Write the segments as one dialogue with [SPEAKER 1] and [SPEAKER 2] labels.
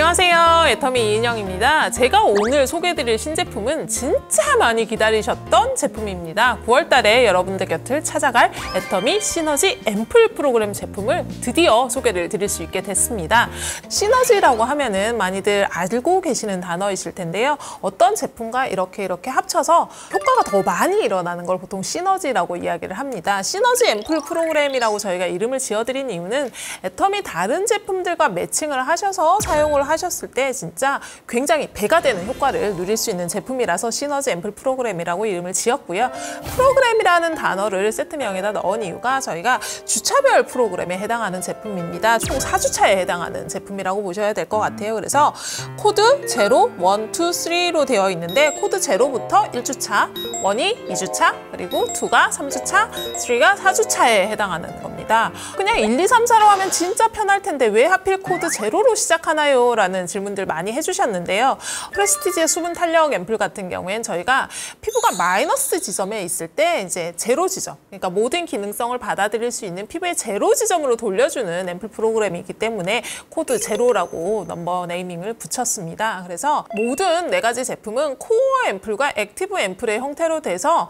[SPEAKER 1] 안녕하세요, 애터미 이은영입니다. 제가 오늘 소개해드릴 신제품은 진짜 많이 기다리셨던 제품입니다. 9월달에 여러분들 곁을 찾아갈 애터미 시너지 앰플 프로그램 제품을 드디어 소개를 드릴 수 있게 됐습니다. 시너지라고 하면은 많이들 알고 계시는 단어이실 텐데요. 어떤 제품과 이렇게 합쳐서 효과가 더 많이 일어나는 걸 보통 시너지라고 이야기를 합니다. 시너지 앰플 프로그램이라고 저희가 이름을 지어드린 이유는 애터미 다른 제품들과 매칭을 하셔서 사용을 하셨을 때 진짜 굉장히 배가 되는 효과를 누릴 수 있는 제품이라서 시너지 앰플 프로그램이라고 이름을 지었고요. 프로그램이라는 단어를 세트명에다 넣은 이유가 저희가 주차별 프로그램에 해당하는 제품입니다. 총 4주차에 해당하는 제품이라고 보셔야 될 것 같아요. 그래서 코드 0, 1, 2, 3로 되어 있는데 코드 0부터 1주차, 1이 2주차, 그리고 2가 3주차, 3가 4주차에 해당하는 겁니다. 그냥 1, 2, 3, 4로 하면 진짜 편할 텐데 왜 하필 코드 0로 시작하나요? 라는 질문들 많이 해주셨는데요. 프레스티지의 수분 탄력 앰플 같은 경우엔 저희가 피부가 마이너스 지점에 있을 때 이제 제로 지점, 그러니까 모든 기능성을 받아들일 수 있는 피부의 제로 지점으로 돌려주는 앰플 프로그램이기 때문에 코드 0라고 넘버 네이밍을 붙였습니다. 그래서 모든 4가지 제품은 코어 앰플과 액티브 앰플의 형태로 돼서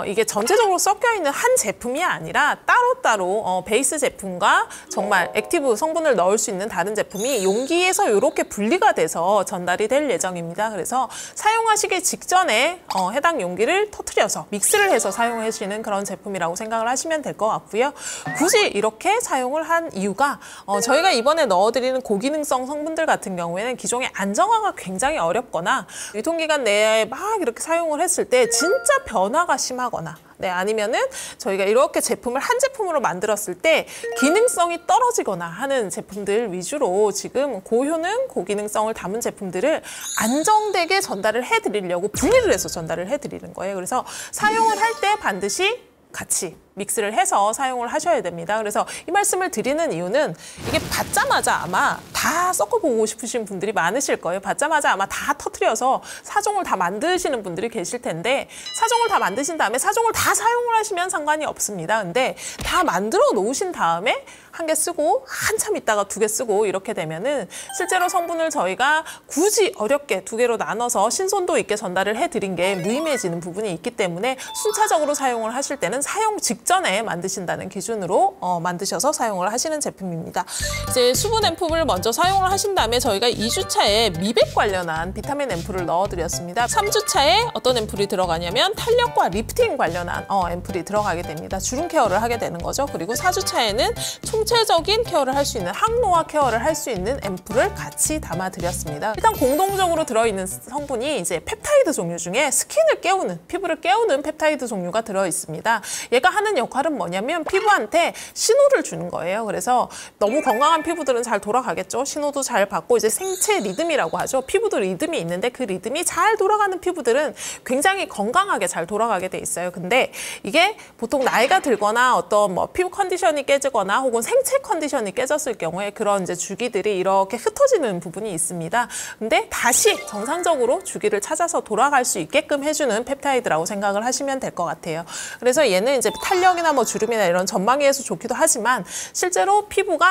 [SPEAKER 1] 이게 전체적으로 섞여 있는 한 제품이 아니라 따로따로 베이스 제품과 정말 액티브 성분을 넣을 수 있는 다른 제품이 용기에서 이렇게 분리가 돼서 전달이 될 예정입니다. 그래서 사용하시기 직전에 해당 용기를 터트려서 믹스를 해서 사용하시는 그런 제품이라고 생각을 하시면 될 것 같고요. 굳이 이렇게 사용을 한 이유가 저희가 이번에 넣어드리는 고기능성 성분들 같은 경우에는 기존의 안정화가 굉장히 어렵거나 유통기간 내에 막 이렇게 사용을 했을 때 진짜 변화가 심하거나 아니면은 저희가 이렇게 제품을 한 제품으로 만들었을 때 기능성이 떨어지거나 하는 제품들 위주로 지금 고효능, 고기능성을 담은 제품들을 안정되게 전달을 해드리려고 분리를 해서 전달을 해드리는 거예요. 그래서 사용을 할 때 반드시 같이 믹스를 해서 사용을 하셔야 됩니다. 그래서 이 말씀을 드리는 이유는 이게 받자마자 아마 다 섞어보고 싶으신 분들이 많으실 거예요. 받자마자 아마 다 터트려서 4종을 다 만드시는 분들이 계실 텐데 4종을 다 만드신 다음에 4종을 다 사용을 하시면 상관이 없습니다. 근데 다 만들어 놓으신 다음에 1개 쓰고 한참 있다가 2개 쓰고 이렇게 되면은 실제로 성분을 저희가 굳이 어렵게 2개로 나눠서 신선도 있게 전달을 해드린 게 무의미해지는 부분이 있기 때문에 순차적으로 사용을 하실 때는 사용 직전에 만드신다는 기준으로 만드셔서 사용을 하시는 제품입니다. 이제 수분 앰플을 먼저 사용을 하신 다음에 저희가 2주차에 미백 관련한 비타민 앰플을 넣어드렸습니다. 3주차에 어떤 앰플이 들어가냐면 탄력과 리프팅 관련한 앰플이 들어가게 됩니다. 주름 케어를 하게 되는 거죠. 그리고 4주차에는 총체적인 케어를 할 수 있는 항노화 케어를 할 수 있는 앰플을 같이 담아드렸습니다. 일단 공동적으로 들어있는 성분이 이제 펩타이드 종류 중에 스킨을 깨우는, 피부를 깨우는 펩타이드 종류가 들어있습니다. 얘가 하는 역할은 뭐냐면 피부한테 신호를 주는 거예요. 그래서 너무 건강한 피부들은 잘 돌아가겠죠. 신호도 잘 받고 이제 생체 리듬이라고 하죠. 피부도 리듬이 있는데 그 리듬이 잘 돌아가는 피부들은 굉장히 건강하게 잘 돌아가게 돼 있어요. 근데 이게 보통 나이가 들거나 어떤 피부 컨디션이 깨지거나 혹은 생체 컨디션이 깨졌을 경우에 그런 이제 주기들이 이렇게 흩어지는 부분이 있습니다. 근데 다시 정상적으로 주기를 찾아서 돌아갈 수 있게끔 해주는 펩타이드라고 생각을 하시면 될 것 같아요. 그래서 얘는 이제 탄력이나 주름이나 이런 전망위에서 좋기도 하지만 실제로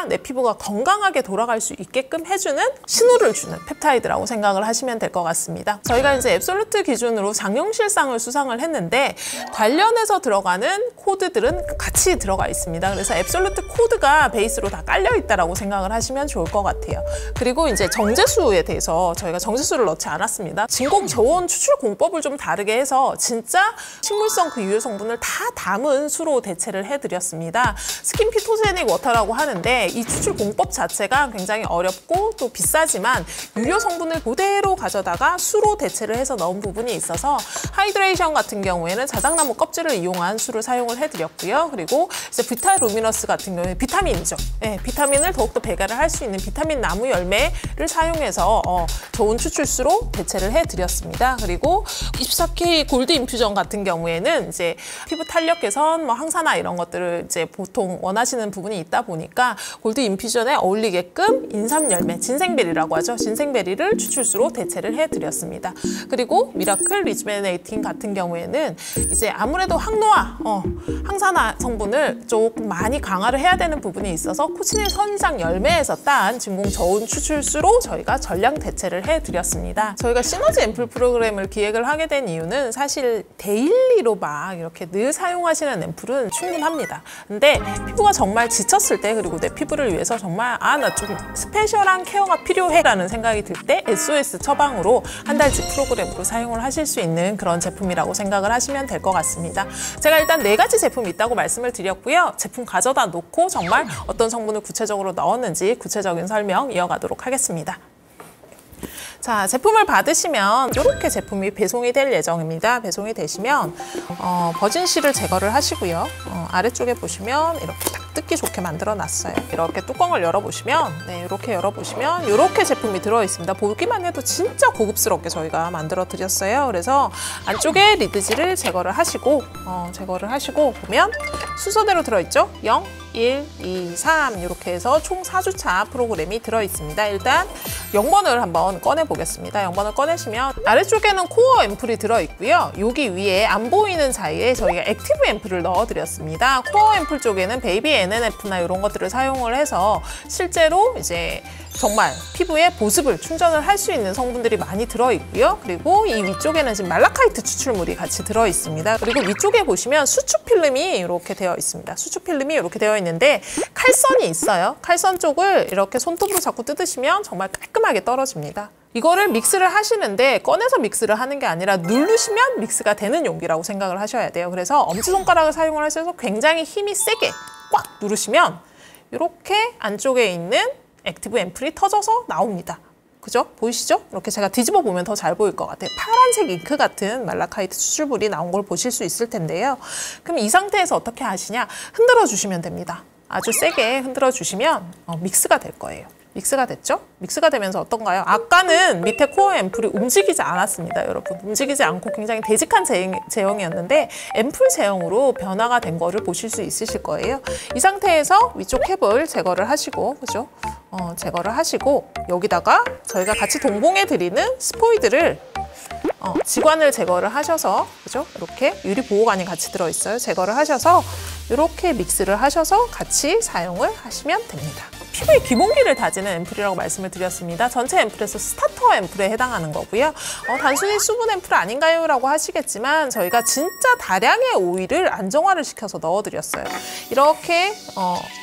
[SPEAKER 1] 내 피부가 건강하게 돌아갈 수 있게끔 해주는 신호를 주는 펩타이드라고 생각을 하시면 될 것 같습니다. 저희가 이제 앱솔루트 기준으로 장영실상을 수상을 했는데 관련해서 들어가는 코드들은 같이 들어가 있습니다. 그래서 앱솔루트 코드가 베이스로 다 깔려 있다라고 생각을 하시면 좋을 것 같아요. 그리고 이제 정제수에 대해서 저희가 정제수를 넣지 않았습니다. 진공 저온 추출 공법을 좀 다르게 해서 진짜 식물성 그 유효 성분을 다 담은 수로 대체를 해드렸습니다. 스킨 피토제닉 워터라고 하는데 이 추출 공법 자체가 굉장히 어렵고 또 비싸지만 유효 성분을 그대로 가져다가 수로 대체를 해서 넣은 부분이 있어서 하이드레이션 같은 경우에는 자작나무 껍질을 이용한 수를 사용을 해드렸고요. 그리고 이제 비타루미너스 같은 경우에는 비타민이죠. 비타민을 더욱더 배가를 할 수 있는 비타민 나무 열매를 사용해서 좋은 추출수로 대체를 해드렸습니다. 그리고 24K 골드 인퓨전 같은 경우에는 이제 피부 탄력 개선, 항산화 이런 것들을 이제 보통 원하시는 부분이 있다 보니까 골드 인퓨전에 어울리게끔 인삼 열매, 진생베리라고 하죠. 진생베리를 추출수로 대체를 해드렸습니다. 그리고 미라클 리주베네이팅 같은 경우에는 이제 아무래도 항노화, 항산화 성분을 조금 많이 강화를 해야 되는 부분이 있어서 코치닐 선인장 열매에서 딴 진공 저온 추출수로 저희가 전량 대체를 해드렸습니다. 저희가 시너지 앰플 프로그램을 기획을 하게 된 이유는 사실 데일리로 막 이렇게 늘 사용하시는 앰플은 충분합니다. 근데 피부가 정말 지쳤을 때, 그리고 내 피부를 위해서 정말 나 좀 스페셜한 케어가 필요해 라는 생각이 들 때 SOS 처방으로 한 달치 프로그램으로 사용을 하실 수 있는 그런 제품이라고 생각을 하시면 될 것 같습니다. 제가 일단 4가지 제품이 있다고 말씀을 드렸고요. 제품 가져다 놓고 정말 어떤 성분을 구체적으로 넣었는지 구체적인 설명 이어가도록 하겠습니다. 자, 제품을 받으시면 이렇게 제품이 배송이 될 예정입니다. 배송이 되시면 버진실을 제거를 하시고요. 아래쪽에 보시면 이렇게 딱 뜯기 좋게 만들어 놨어요. 이렇게 뚜껑을 열어보시면, 네, 이렇게 열어보시면 이렇게 제품이 들어있습니다. 보기만 해도 진짜 고급스럽게 저희가 만들어 드렸어요. 그래서 안쪽에 리드질을 제거를 하시고 보면 순서대로 들어있죠? 0, 1, 2, 3 이렇게 해서 총 4주차 프로그램이 들어있습니다. 일단 0번을 한번 꺼내보겠습니다. 0번을 꺼내시면 아래쪽에는 코어 앰플이 들어있고요. 여기 위에 안 보이는 사이에 저희가 액티브 앰플을 넣어드렸습니다. 코어 앰플 쪽에는 베이비 NNF나 이런 것들을 사용을 해서 실제로 이제 정말 피부에 보습을 충전을 할 수 있는 성분들이 많이 들어있고요. 그리고 이 위쪽에는 지금 말라카이트 추출물이 같이 들어있습니다. 그리고 위쪽에 보시면 수축 필름이 이렇게 되어 있습니다. 수축 필름이 이렇게 되어 있는데 칼선이 있어요. 칼선 쪽을 이렇게 손톱으로 자꾸 뜯으시면 정말 깔끔하게 떨어집니다. 이거를 믹스를 하시는데 꺼내서 믹스를 하는 게 아니라 누르시면 믹스가 되는 용기라고 생각을 하셔야 돼요. 그래서 엄지손가락을 사용을 하셔서 굉장히 힘이 세게 꽉 누르시면 이렇게 안쪽에 있는 액티브 앰플이 터져서 나옵니다. 그죠? 보이시죠? 이렇게 제가 뒤집어 보면 더 잘 보일 것 같아요. 파란색 잉크 같은 말라카이트 추출물이 나온 걸 보실 수 있을 텐데요. 그럼 이 상태에서 어떻게 하시냐? 흔들어 주시면 됩니다. 아주 세게 흔들어 주시면 믹스가 될 거예요. 믹스가 됐죠? 믹스가 되면서 어떤가요? 아까는 밑에 코어 앰플이 움직이지 않았습니다, 여러분. 움직이지 않고 굉장히 되직한 제형이었는데 앰플 제형으로 변화가 된 거를 보실 수 있으실 거예요. 이 상태에서 위쪽 캡을 제거를 하시고, 그죠? 제거를 하시고 여기다가 저희가 같이 동봉해 드리는 스포이드를 지관을 제거를 하셔서, 그죠? 이렇게 유리 보호관이 같이 들어있어요. 제거를 하셔서 이렇게 믹스를 하셔서 같이 사용을 하시면 됩니다. 피부의 기본기를 다지는 앰플이라고 말씀을 드렸습니다. 전체 앰플에서 스타터 앰플에 해당하는 거고요. 단순히 수분 앰플 아닌가요? 라고 하시겠지만 저희가 진짜 다량의 오일을 안정화를 시켜서 넣어드렸어요. 이렇게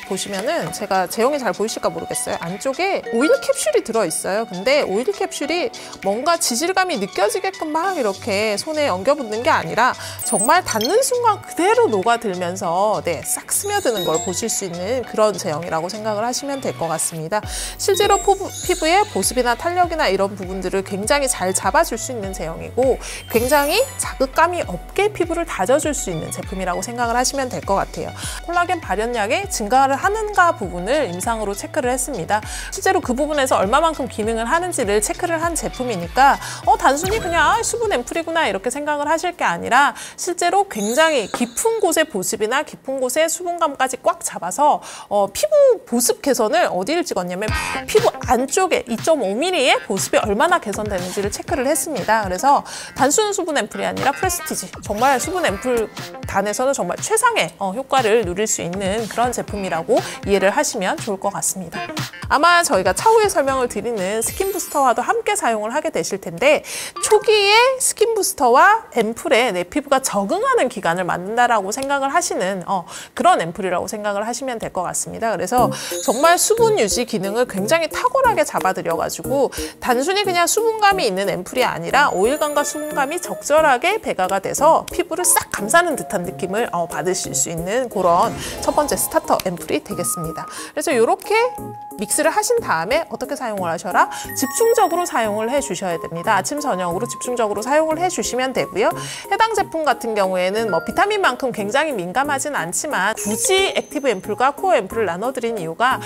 [SPEAKER 1] 보시면은 제가 제형이 잘 보이실까 모르겠어요. 안쪽에 오일 캡슐이 들어있어요. 근데 오일 캡슐이 뭔가 지질감이 느껴지게끔 막 이렇게 손에 엉겨붙는 게 아니라 정말 닿는 순간 그대로 녹아들면서 싹 스며드는 걸 보실 수 있는 그런 제형이라고 생각을 하시면 될 것 같습니다. 실제로 피부에 보습이나 탄력이나 이런 부분들을 굉장히 잘 잡아줄 수 있는 제형이고 굉장히 자극감이 없게 피부를 다져줄 수 있는 제품이라고 생각을 하시면 될 것 같아요. 콜라겐 발현량의 증가를 하는가 부분을 임상으로 체크를 했습니다. 실제로 그 부분에서 얼마만큼 기능을 하는지를 체크를 한 제품이니까 단순히 그냥 수분 앰플이구나 이렇게 생각을 하실 게 아니라 실제로 굉장히 깊은 곳의 보습이나 깊은 곳의 수분감까지 꽉 잡아서 피부 보습 개선을 어디를 찍었냐면 피부 안쪽에 2.5mm의 보습이 얼마나 개선되는지를 체크를 했습니다. 그래서 단순 수분 앰플이 아니라 프레스티지, 정말 수분 앰플 단에서는 정말 최상의 효과를 누릴 수 있는 그런 제품이라고 이해를 하시면 좋을 것 같습니다. 아마 저희가 차후에 설명을 드리는 스킨 부스터와도 함께 사용을 하게 되실 텐데 초기에 스킨 부스터와 앰플에 내 피부가 적응하는 기간을 만든다라고 생각을 하시는 그런 앰플이라고 생각을 하시면 될 것 같습니다. 그래서 정말 수분 유지 기능을 굉장히 탁월하게 잡아드려가지고 단순히 그냥 수분감이 있는 앰플이 아니라 오일감과 수분감이 적절하게 배가가 돼서 피부를 싹 감싸는 듯한 느낌을 받으실 수 있는 그런 첫 번째 스타터 앰플이 되겠습니다. 그래서 이렇게 믹스를 하신 다음에 어떻게 사용을 하셔라? 집중적으로 사용을 해주셔야 됩니다. 아침, 저녁으로 집중적으로 사용을 해주시면 되고요. 해당 제품 같은 경우에는 비타민만큼 굉장히 민감하진 않지만 굳이 액티브 앰플과 코어 앰플을 나눠드린 이유가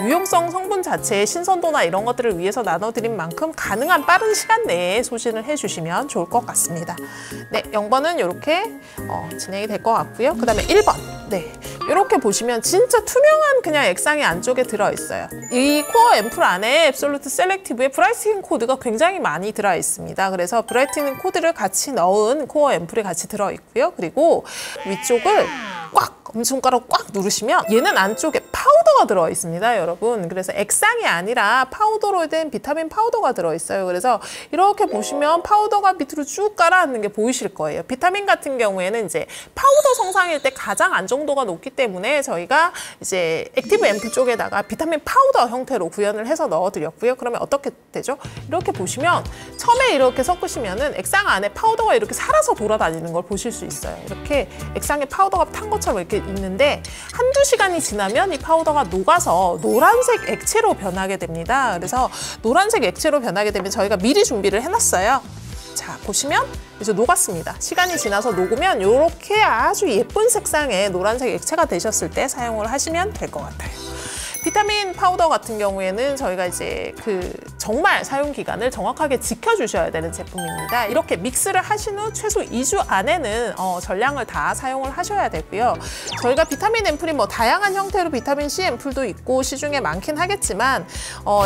[SPEAKER 1] 유용성 성분 자체의 신선도나 이런 것들을 위해서 나눠드린 만큼 가능한 빠른 시간 내에 소진을 해주시면 좋을 것 같습니다. 네, 0번은 이렇게 진행이 될 것 같고요. 그 다음에 1번. 네, 이렇게 보시면 진짜 투명한 그냥 액상이 안쪽에 들어있어요. 이 코어 앰플 안에 앱솔루트 셀렉티브의 브라이트닝 코드가 굉장히 많이 들어있습니다. 그래서 브라이트닝 코드를 같이 넣은 코어 앰플이 같이 들어있고요. 그리고 위쪽을 꽉 엄지손가락 꽉 누르시면 얘는 안쪽에 파우더가 들어있습니다, 여러분. 그래서 액상이 아니라 파우더로 된 비타민 파우더가 들어있어요. 그래서 이렇게 보시면 파우더가 밑으로 쭉 깔아앉는 게 보이실 거예요. 비타민 같은 경우에는 이제 파우더 성상일 때 가장 안정도가 높기 때문에 저희가 이제 액티브 앰플 쪽에다가 비타민 파우더 형태로 구현을 해서 넣어드렸고요. 그러면 어떻게 되죠? 이렇게 보시면 처음에 이렇게 섞으시면은 액상 안에 파우더가 이렇게 살아서 돌아다니는 걸 보실 수 있어요. 이렇게 액상에 파우더가 탄 것처럼 이렇게 있는데 한두 시간이 지나면 이 파우더가 녹아서 노란색 액체로 변하게 됩니다. 그래서 노란색 액체로 변하게 되면 저희가 미리 준비를 해놨어요. 자, 보시면 이제 녹았습니다. 시간이 지나서 녹으면 이렇게 아주 예쁜 색상의 노란색 액체가 되셨을 때 사용을 하시면 될 것 같아요. 비타민 파우더 같은 경우에는 저희가 이제 정말 사용 기간을 정확하게 지켜주셔야 되는 제품입니다. 이렇게 믹스를 하신 후 최소 2주 안에는 전량을 다 사용을 하셔야 되고요. 저희가 비타민 앰플이 뭐 다양한 형태로 비타민 C 앰플도 있고 시중에 많긴 하겠지만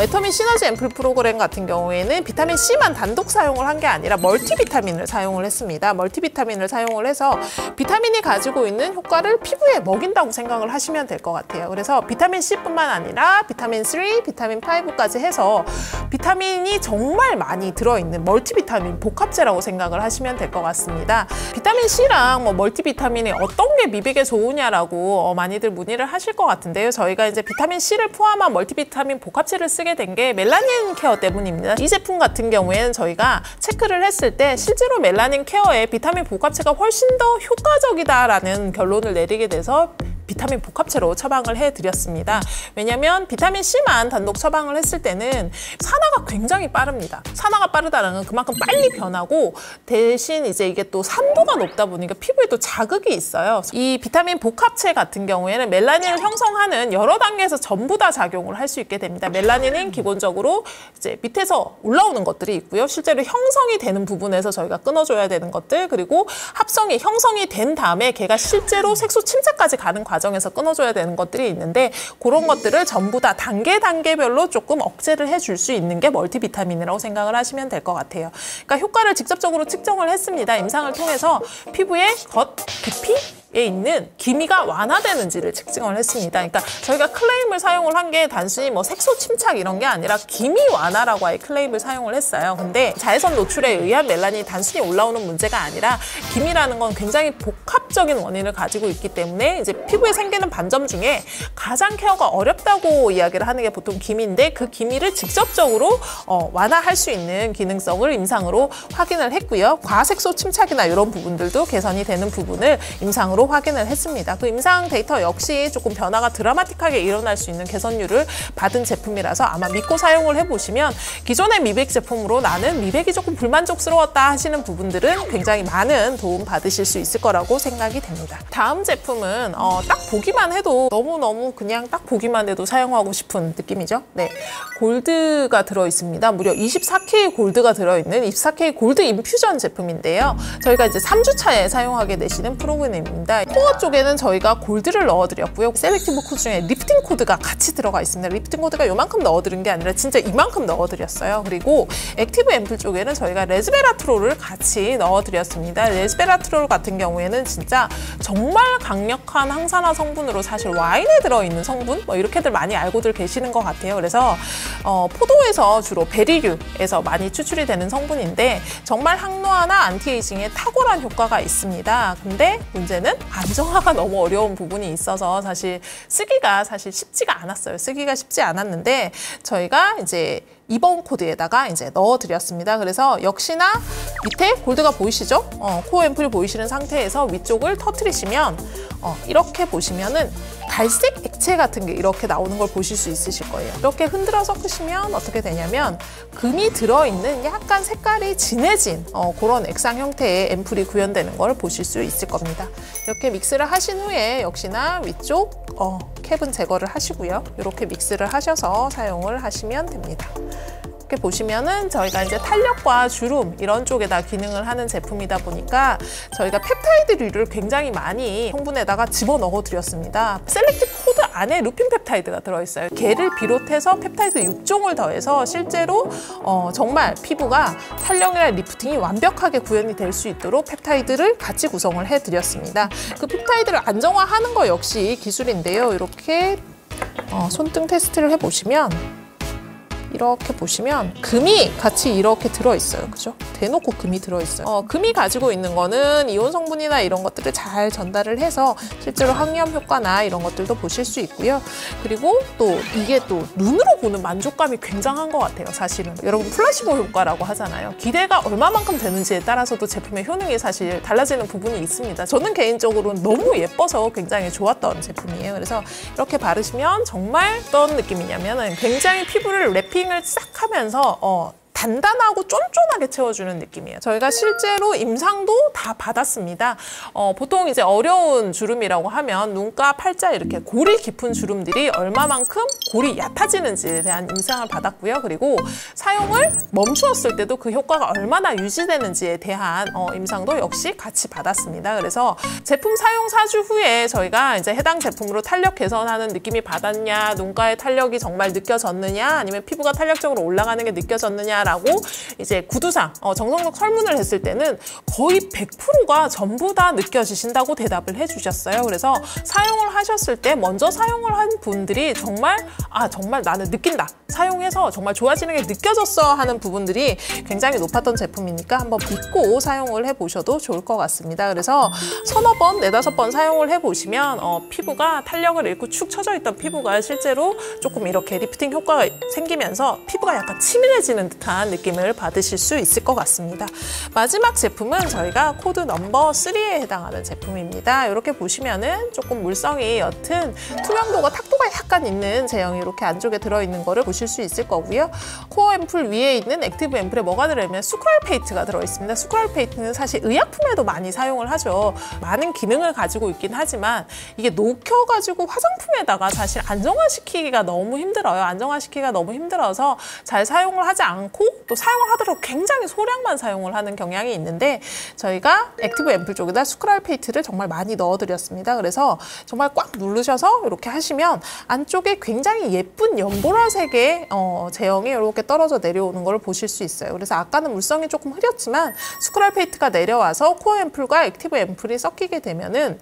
[SPEAKER 1] 애터미 시너지 앰플 프로그램 같은 경우에는 비타민 C만 단독 사용을 한 게 아니라 멀티비타민을 사용을 했습니다. 멀티비타민을 사용을 해서 비타민이 가지고 있는 효과를 피부에 먹인다고 생각을 하시면 될 것 같아요. 그래서 비타민 C뿐만 아니라 비타민 3, 비타민 5까지 해서 비타민이 정말 많이 들어있는 멀티비타민 복합제라고 생각을 하시면 될 것 같습니다. 비타민 C랑 뭐 멀티비타민이 어떤 게 미백에 좋으냐라고 많이들 문의를 하실 것 같은데요. 저희가 이제 비타민 C를 포함한 멀티비타민 복합제를 쓰게 된 게 멜라닌 케어 때문입니다. 이 제품 같은 경우에는 저희가 체크를 했을 때 실제로 멜라닌 케어에 비타민 복합제가 훨씬 더 효과적이다라는 결론을 내리게 돼서 비타민 복합체로 처방을 해드렸습니다. 왜냐하면 비타민 C만 단독 처방을 했을 때는 산화가 굉장히 빠릅니다. 산화가 빠르다는 건 그만큼 빨리 변하고 대신 이제 이게 또 산도가 높다 보니까 피부에 또 자극이 있어요. 이 비타민 복합체 같은 경우에는 멜라닌을 형성하는 여러 단계에서 전부 다 작용을 할 수 있게 됩니다. 멜라닌은 기본적으로 이제 밑에서 올라오는 것들이 있고요. 실제로 형성이 되는 부분에서 저희가 끊어줘야 되는 것들, 그리고 형성이 된 다음에 걔가 실제로 색소 침착까지 가는 과정에서 끊어줘야 되는 것들이 있는데 그런 것들을 전부 다 단계별로 조금 억제를 해줄 수 있는 게 멀티비타민이라고 생각을 하시면 될 것 같아요. 그러니까 효과를 직접적으로 측정을 했습니다. 임상을 통해서 피부의 겉 깊이 에 있는 기미가 완화되는지를 측정을 했습니다. 그러니까 저희가 클레임을 사용을 한 게 단순히 뭐 색소 침착 이런 게 아니라 기미 완화라고 아예 클레임을 사용을 했어요. 근데 자외선 노출에 의한 멜라닌이 단순히 올라오는 문제가 아니라 기미라는 건 굉장히 복합적인 원인을 가지고 있기 때문에 이제 피부에 생기는 반점 중에 가장 케어가 어렵다고 이야기를 하는 게 보통 기미인데 그 기미를 직접적으로 완화할 수 있는 기능성을 임상으로 확인을 했고요. 과색소 침착이나 이런 부분들도 개선이 되는 부분을 임상으로 확인을 했습니다. 그 임상 데이터 역시 조금 변화가 드라마틱하게 일어날 수 있는 개선율을 받은 제품이라서 아마 믿고 사용을 해보시면 기존의 미백 제품으로 나는 미백이 조금 불만족스러웠다 하시는 부분들은 굉장히 많은 도움 받으실 수 있을 거라고 생각이 됩니다. 다음 제품은 딱 보기만 해도 너무너무 그냥 딱 보기만 해도 사용하고 싶은 느낌이죠. 네, 골드가 들어있습니다. 무려 24K 골드가 들어있는 24K 골드 인퓨전 제품인데요. 저희가 이제 3주 차에 사용하게 되시는 프로그램입니다. 코어 쪽에는 저희가 골드를 넣어드렸고요. 셀렉티브 코드 중에 리프팅 코드가 같이 들어가 있습니다. 리프팅 코드가 요만큼 넣어드린 게 아니라 진짜 이만큼 넣어드렸어요. 그리고 액티브 앰플 쪽에는 저희가 레즈베라트롤을 같이 넣어드렸습니다. 레즈베라트롤 같은 경우에는 진짜 정말 강력한 항산화 성분으로 사실 와인에 들어있는 성분 뭐 이렇게들 많이 알고들 계시는 것 같아요. 그래서 포도에서 주로 베리류에서 많이 추출이 되는 성분인데 정말 항노화나 안티에이징에 탁월한 효과가 있습니다. 근데 문제는 안정화가 너무 어려운 부분이 있어서 사실 쓰기가 쉽지가 않았어요. 쓰기가 쉽지 않았는데 저희가 이제 2번 코드에다가 이제 넣어드렸습니다. 그래서 역시나 밑에 골드가 보이시죠? 코어 앰플이 보이시는 상태에서 위쪽을 터트리시면 이렇게 보시면은 갈색 액체 같은 게 이렇게 나오는 걸 보실 수 있으실 거예요. 이렇게 흔들어 섞으시면 어떻게 되냐면 금이 들어있는 약간 색깔이 진해진 그런 액상 형태의 앰플이 구현되는 걸 보실 수 있을 겁니다. 이렇게 믹스를 하신 후에 역시나 위쪽 캡은 제거를 하시고요. 이렇게 믹스를 하셔서 사용을 하시면 됩니다. 이렇게 보시면은 저희가 이제 탄력과 주름 이런 쪽에다 기능을 하는 제품이다 보니까 저희가 펩타이드류를 굉장히 많이 성분에다가 집어넣어 드렸습니다. 셀렉티브 코드 안에 루핀 펩타이드가 들어있어요. 걔를 비롯해서 펩타이드 6종을 더해서 실제로 정말 피부가 탄력이나 리프팅이 완벽하게 구현이 될 수 있도록 펩타이드를 같이 구성을 해드렸습니다. 그 펩타이드를 안정화하는 거 역시 기술인데요. 이렇게 손등 테스트를 해보시면 이렇게 보시면 금이 같이 이렇게 들어있어요. 그죠? 대놓고 금이 들어있어요. 금이 가지고 있는 거는 이온 성분이나 이런 것들을 잘 전달을 해서 실제로 항염 효과나 이런 것들도 보실 수 있고요. 그리고 또 이게 또 눈으로 보는 만족감이 굉장한 것 같아요. 사실은. 여러분 플라시보 효과라고 하잖아요. 기대가 얼마만큼 되는지에 따라서도 제품의 효능이 사실 달라지는 부분이 있습니다. 저는 개인적으로는 너무 예뻐서 굉장히 좋았던 제품이에요. 그래서 이렇게 바르시면 정말 어떤 느낌이냐면 굉장히 피부를 랩핑을 싹 하면서 단단하고 쫀쫀하게 채워주는 느낌이에요. 저희가 실제로 임상도 다 받았습니다. 보통 이제 어려운 주름이라고 하면 눈가, 팔자 이렇게 골이 깊은 주름들이 얼마만큼 골이 얕아지는지에 대한 임상을 받았고요. 그리고 사용을 멈추었을 때도 그 효과가 얼마나 유지되는지에 대한 임상도 역시 같이 받았습니다. 그래서 제품 사용 4주 후에 저희가 이제 해당 제품으로 탄력 개선하는 느낌이 받았냐, 눈가의 탄력이 정말 느껴졌느냐, 아니면 피부가 탄력적으로 올라가는 게 느껴졌느냐 라고 이제 구두상 정성적 설문을 했을 때는 거의 100%가 전부 다 느껴지신다고 대답을 해주셨어요. 그래서 사용을 하셨을 때 먼저 사용을 한 분들이 정말 정말 나는 느낀다. 사용해서 정말 좋아지는 게 느껴졌어 하는 부분들이 굉장히 높았던 제품이니까 한번 믿고 사용을 해보셔도 좋을 것 같습니다. 그래서 서너 번, 네다섯 번 사용을 해보시면 피부가 탄력을 잃고 축 처져 있던 피부가 실제로 조금 이렇게 리프팅 효과가 생기면서 피부가 약간 치밀해지는 듯한 느낌을 받으실 수 있을 것 같습니다. 마지막 제품은 저희가 코드 넘버 3에 해당하는 제품입니다. 이렇게 보시면은 조금 물성이 옅은 투명도가 탁도가 약간 있는 제형이 이렇게 안쪽에 들어있는 거를 보실 수 있을 거고요. 코어 앰플 위에 있는 액티브 앰플에 뭐가 들어있냐면 수크랄페이트가 들어있습니다. 수크랄페이트는 사실 의약품에도 많이 사용을 하죠. 많은 기능을 가지고 있긴 하지만 이게 녹여가지고 화장품에다가 사실 안정화시키기가 너무 힘들어요. 안정화시키기가 너무 힘들어서 잘 사용을 하지 않고 또 사용을 하더라도 굉장히 소량만 사용을 하는 경향이 있는데 저희가 액티브 앰플 쪽에다 수크랄페이트를 정말 많이 넣어드렸습니다. 그래서 정말 꽉 누르셔서 이렇게 하시면 안쪽에 굉장히 예쁜 연보라색의 제형이 이렇게 떨어져 내려오는 걸 보실 수 있어요. 그래서 아까는 물성이 조금 흐렸지만 수크랄페이트가 내려와서 코어 앰플과 액티브 앰플이 섞이게 되면은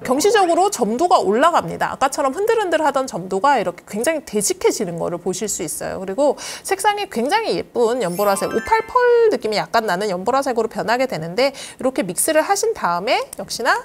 [SPEAKER 1] 경시적으로 점도가 올라갑니다. 아까처럼 흔들흔들 하던 점도가 이렇게 굉장히 되직해지는 거를 보실 수 있어요. 그리고 색상이 굉장히 예쁜 연보라색, 58펄 느낌이 약간 나는 연보라색으로 변하게 되는데 이렇게 믹스를 하신 다음에 역시나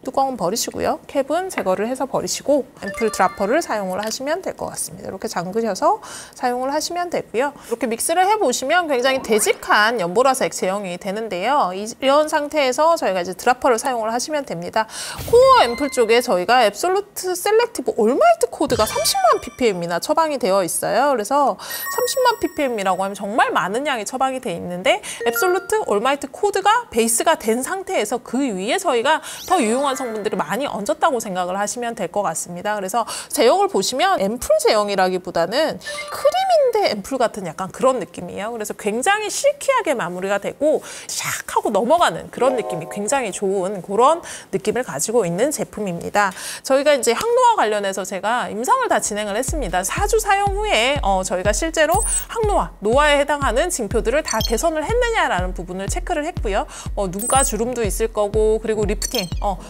[SPEAKER 1] 뚜껑은 버리시고요. 캡은 제거를 해서 버리시고 앰플 드라퍼를 사용을 하시면 될 것 같습니다. 이렇게 잠그셔서 사용을 하시면 되고요. 이렇게 믹스를 해보시면 굉장히 되직한 연보라색 제형이 되는데요. 이런 상태에서 저희가 이제 드라퍼를 사용을 하시면 됩니다. 코어 앰플 쪽에 저희가 앱솔루트 셀렉티브 올마이트 코드가 30만 ppm이나 처방이 되어 있어요. 그래서 30만 ppm이라고 하면 정말 많은 양이 처방이 되어 있는데 앱솔루트 올마이트 코드가 베이스가 된 상태에서 그 위에 저희가 더 유용한 성분들을 많이 얹었다고 생각을 하시면 될 것 같습니다. 그래서 제형을 보시면 앰플 제형이라기보다는 크림인데 앰플 같은 약간 그런 느낌이에요. 그래서 굉장히 실키하게 마무리가 되고 샥 하고 넘어가는 그런 느낌이 굉장히 좋은 그런 느낌을 가지고 있는 제품입니다. 저희가 이제 항노화 관련해서 제가 임상을 다 진행을 했습니다. 4주 사용 후에 저희가 실제로 항노화, 노화에 해당하는 징표들을 다 개선을 했느냐라는 부분을 체크를 했고요. 눈가 주름도 있을 거고 그리고 리프팅,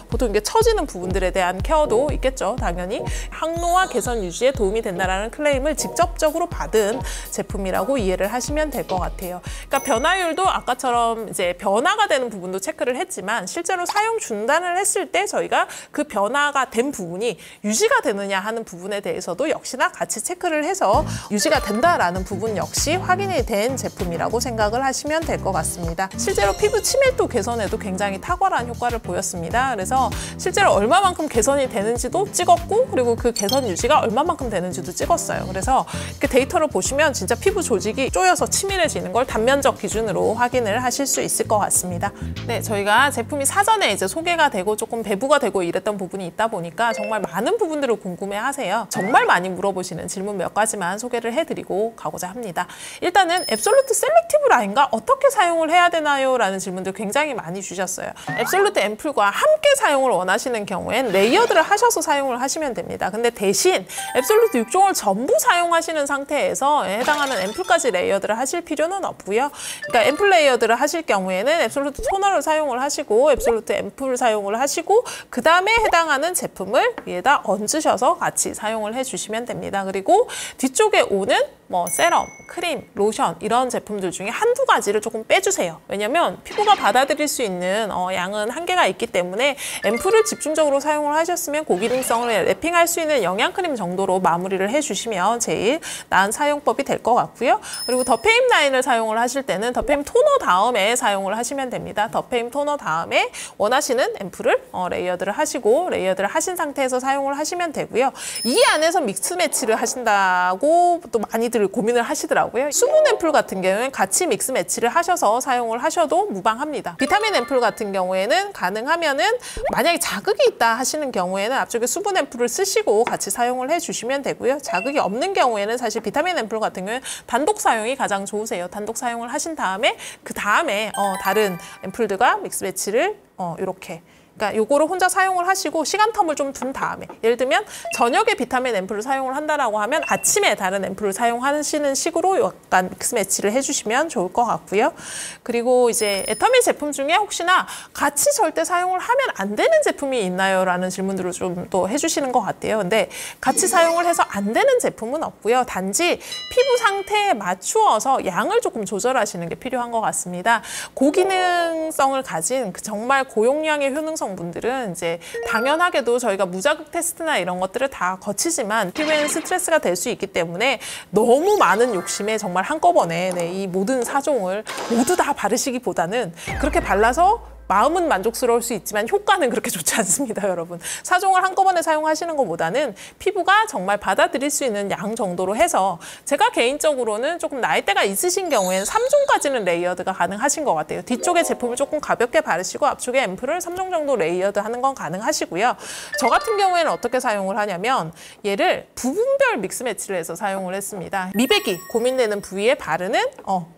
[SPEAKER 1] 보통 이게 처지는 부분들에 대한 케어도 있겠죠. 당연히 항노화 개선 유지에 도움이 된다는 클레임을 직접적으로 받은 제품이라고 이해를 하시면 될 것 같아요. 그러니까 변화율도 아까처럼 이제 변화가 되는 부분도 체크를 했지만 실제로 사용 중단을 했을 때 저희가 그 변화가 된 부분이 유지가 되느냐 하는 부분에 대해서도 역시나 같이 체크를 해서 유지가 된다라는 부분 역시 확인이 된 제품이라고 생각을 하시면 될 것 같습니다. 실제로 피부 치밀도 개선에도 굉장히 탁월한 효과를 보였습니다. 그래서 그래서 실제로 얼마만큼 개선이 되는지도 찍었고 그리고 그 개선 유지가 얼마만큼 되는지도 찍었어요. 그래서 이렇게 데이터를 보시면 진짜 피부 조직이 쪼여서 치밀해지는 걸 단면적 기준으로 확인을 하실 수 있을 것 같습니다. 네, 저희가 제품이 사전에 이제 소개가 되고 조금 배부가 되고 이랬던 부분이 있다 보니까 정말 많은 부분들을 궁금해하세요. 정말 많이 물어보시는 질문 몇 가지만 소개를 해드리고 가고자 합니다. 일단은 앱솔루트 셀렉티브 라인과 어떻게 사용을 해야 되나요? 라는 질문들 굉장히 많이 주셨어요. 앱솔루트 앰플과 함께 사용을 원하시는 경우엔 레이어드를 하셔서 사용을 하시면 됩니다. 근데 대신 앱솔루트 6종을 전부 사용하시는 상태에서 해당하는 앰플까지 레이어드를 하실 필요는 없고요. 그러니까 앰플 레이어드를 하실 경우에는 앱솔루트 토너를 사용을 하시고 앱솔루트 앰플을 사용을 하시고 그 다음에 해당하는 제품을 위에다 얹으셔서 같이 사용을 해주시면 됩니다. 그리고 뒤쪽에 오는 뭐 세럼, 크림, 로션 이런 제품들 중에 한두 가지를 조금 빼주세요. 왜냐면 피부가 받아들일 수 있는 양은 한계가 있기 때문에 앰플을 집중적으로 사용을 하셨으면 고기능성을 랩핑할 수 있는 영양크림 정도로 마무리를 해주시면 제일 나은 사용법이 될 것 같고요. 그리고 더페임 라인을 사용을 하실 때는 더페임 토너 다음에 사용을 하시면 됩니다. 더페임 토너 다음에 원하시는 앰플을 레이어드를 하시고 레이어드를 하신 상태에서 사용을 하시면 되고요. 이 안에서 믹스 매치를 하신다고 또 많이들 고민을 하시더라고요. 수분 앰플 같은 경우에는 같이 믹스 매치를 하셔서 사용을 하셔도 무방합니다. 비타민 앰플 같은 경우에는 가능하면은 만약에 자극이 있다 하시는 경우에는 앞쪽에 수분 앰플을 쓰시고 같이 사용을 해주시면 되고요. 자극이 없는 경우에는 사실 비타민 앰플 같은 경우에는 단독 사용이 가장 좋으세요. 단독 사용을 하신 다음에 그 다음에 다른 앰플들과 믹스 매치를 이렇게 그러니까 요거를 혼자 사용을 하시고 시간 텀을 좀 둔 다음에 예를 들면 저녁에 비타민 앰플을 사용을 한다라고 하면 아침에 다른 앰플을 사용하시는 식으로 약간 믹스 매치를 해주시면 좋을 것 같고요. 그리고 이제 애터미 제품 중에 혹시나 같이 절대 사용을 하면 안 되는 제품이 있나요? 라는 질문들을 좀 또 해주시는 것 같아요. 근데 같이 사용을 해서 안 되는 제품은 없고요. 단지 피부 상태에 맞추어서 양을 조금 조절하시는 게 필요한 것 같습니다. 고기능성을 가진 정말 고용량의 효능성 분들은 이제 당연하게도 저희가 무자극 테스트나 이런 것들을 다 거치지만 피부에는 스트레스가 될 수 있기 때문에 너무 많은 욕심에 정말 한꺼번에 이 모든 4종을 모두 다 바르시기보다는 그렇게 발라서 마음은 만족스러울 수 있지만 효과는 그렇게 좋지 않습니다, 여러분. 4종을 한꺼번에 사용하시는 것보다는 피부가 정말 받아들일 수 있는 양 정도로 해서 제가 개인적으로는 조금 나이대가 있으신 경우에는 3종까지는 레이어드가 가능하신 것 같아요. 뒤쪽에 제품을 조금 가볍게 바르시고 앞쪽에 앰플을 3종 정도 레이어드 하는 건 가능하시고요. 저 같은 경우에는 어떻게 사용을 하냐면 얘를 부분별 믹스 매치를 해서 사용을 했습니다. 미백이 고민되는 부위에 바르는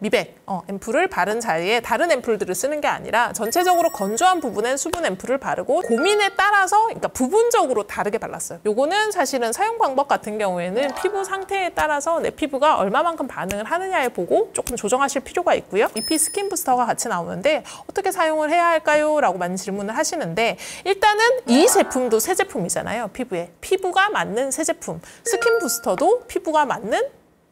[SPEAKER 1] 미백 앰플을 바른 자리에 다른 앰플들을 쓰는 게 아니라 전체적으로 건조한 부분엔 수분 앰플을 바르고 고민에 따라서 그러니까 부분적으로 다르게 발랐어요. 요거는 사실은 사용 방법 같은 경우에는 피부 상태에 따라서 내 피부가 얼마만큼 반응을 하느냐에 보고 조금 조정하실 필요가 있고요. EP 스킨 부스터가 같이 나오는데 어떻게 사용을 해야 할까요? 라고 많이 질문을 하시는데 일단은 이 제품도 새 제품이잖아요. 피부가 맞는 새 제품. 스킨 부스터도 피부가 맞는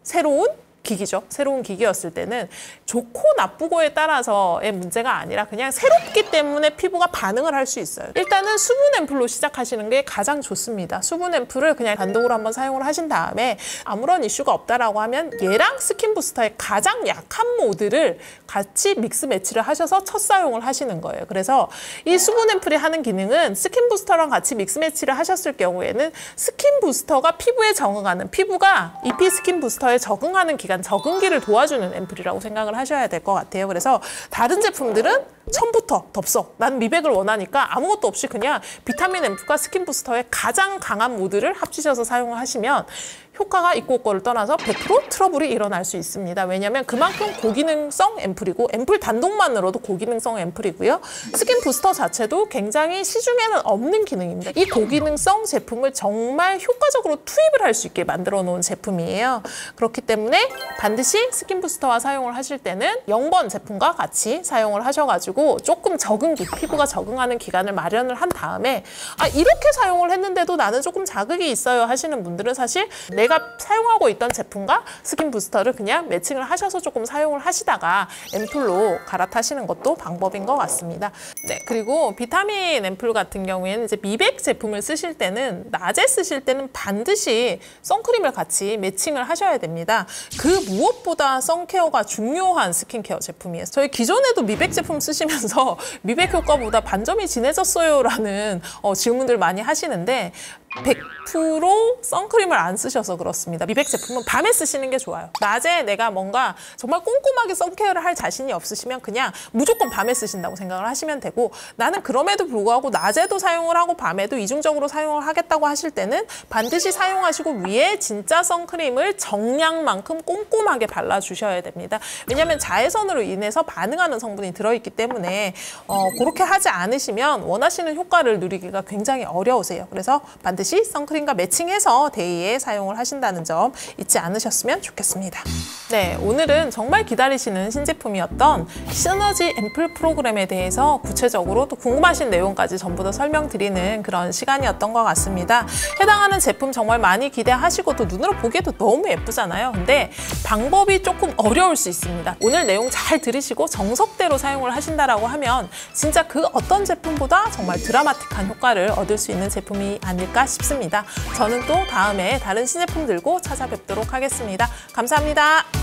[SPEAKER 1] 새로운 기기죠. 새로운 기기였을 때는 좋고 나쁘고에 따라서의 문제가 아니라 그냥 새롭기 때문에 피부가 반응을 할 수 있어요. 일단은 수분 앰플로 시작하시는 게 가장 좋습니다. 수분 앰플을 그냥 단독으로 한번 사용을 하신 다음에 아무런 이슈가 없다라고 하면 얘랑 스킨 부스터의 가장 약한 모드를 같이 믹스 매치를 하셔서 첫 사용을 하시는 거예요. 그래서 이 수분 앰플이 하는 기능은 스킨 부스터랑 같이 믹스 매치를 하셨을 경우에는 스킨 부스터가 피부에 적응하는 피부가 EP 스킨 부스터에 적응하는 적응기를 도와주는 앰플이라고 생각을 하셔야 될 것 같아요. 그래서 다른 제품들은 처음부터 덥석 난 미백을 원하니까 아무것도 없이 그냥 비타민 앰플과 스킨 부스터의 가장 강한 모드를 합치셔서 사용을 하시면 효과가 있고 없고를 떠나서 100% 트러블이 일어날 수 있습니다. 왜냐하면 그만큼 고기능성 앰플이고 앰플 단독만으로도 고기능성 앰플이고요. 스킨 부스터 자체도 굉장히 시중에는 없는 기능입니다. 이 고기능성 제품을 정말 효과적으로 투입을 할 수 있게 만들어 놓은 제품이에요. 그렇기 때문에 반드시 스킨 부스터와 사용을 하실 때는 0번 제품과 같이 사용을 하셔가지고 조금 적응기, 피부가 적응하는 기간을 마련을 한 다음에 이렇게 사용을 했는데도 나는 조금 자극이 있어요 하시는 분들은 사실 내가 사용하고 있던 제품과 스킨 부스터를 그냥 매칭을 하셔서 조금 사용을 하시다가 앰플로 갈아타시는 것도 방법인 것 같습니다. 네, 그리고 비타민 앰플 같은 경우에는 이제 미백 제품을 쓰실 때는 낮에 쓰실 때는 반드시 선크림을 같이 매칭을 하셔야 됩니다. 그 무엇보다 선케어가 중요한 스킨케어 제품이에요. 저희 기존에도 미백 제품 쓰실 쓰시면서 미백 효과보다 반점이 진해졌어요 라는 질문들 많이 하시는데 100% 선크림을 안 쓰셔서 그렇습니다. 미백 제품은 밤에 쓰시는 게 좋아요. 낮에 내가 뭔가 정말 꼼꼼하게 선케어를 할 자신이 없으시면 그냥 무조건 밤에 쓰신다고 생각을 하시면 되고, 나는 그럼에도 불구하고 낮에도 사용을 하고 밤에도 이중적으로 사용을 하겠다고 하실 때는 반드시 사용하시고 위에 진짜 선크림을 정량만큼 꼼꼼하게 발라주셔야 됩니다. 왜냐하면 자외선으로 인해서 반응하는 성분이 들어있기 때문에 그렇게 하지 않으시면 원하시는 효과를 누리기가 굉장히 어려우세요. 그래서 반드시 선크림과 매칭해서 데이에 사용을 하신다는 점 잊지 않으셨으면 좋겠습니다. 네, 오늘은 정말 기다리시는 신제품이었던 시너지 앰플 프로그램에 대해서 구체적으로 또 궁금하신 내용까지 전부 다 설명드리는 그런 시간이었던 것 같습니다. 해당하는 제품 정말 많이 기대하시고 또 눈으로 보기에도 너무 예쁘잖아요. 근데 방법이 조금 어려울 수 있습니다. 오늘 내용 잘 들으시고 정석대로 사용을 하신다라고 하면 진짜 그 어떤 제품보다 정말 드라마틱한 효과를 얻을 수 있는 제품이 아닐까 싶습니다. 저는 또 다음에 다른 신제품 들고 찾아뵙도록 하겠습니다. 감사합니다.